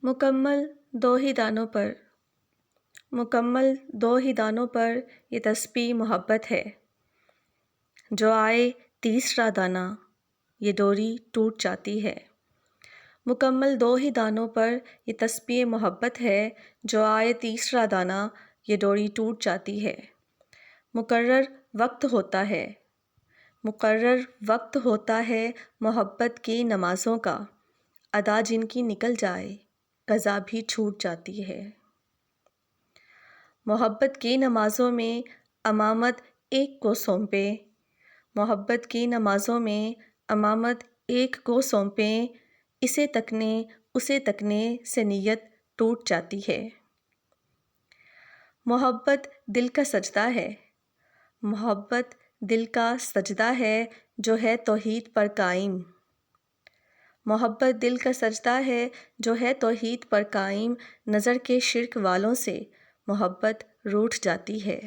مکمل دو ہی دانوں پر مکمل دو ہی دانوں پر یہ تسبیح محبت ہے۔ جو آئے تیسرا دانہ یہ ڈوری ٹوٹ جاتی ہے۔ مکمل دو ہی دانوں پر یہ تسبیح محبت ہے۔ جو آئے تیسرا دانہ یہ ڈوری ٹوٹ جاتی ہے۔ مقرر وقت ہوتا ہے مقرر وقت ہوتا ہے محبت کی نمازوں کا، ادا جن کی نکل جائے قضا بھی چھوٹ جاتی ہے۔ محبت کی نمازوں میں امامت ایک کو سونپیں محبت کی نمازوں میں امامت ایک کو سونپیں، اسے تکنے سے نیت ٹوٹ جاتی ہے۔ محبت دل کا سجدہ ہے محبت دل کا سجدہ ہے جو ہے توحید پر قائم۔ محبت دل کا سجدہ ہے جو ہے توحید پر قائم، نظر کے شرک والوں سے محبت روٹھ جاتی ہے۔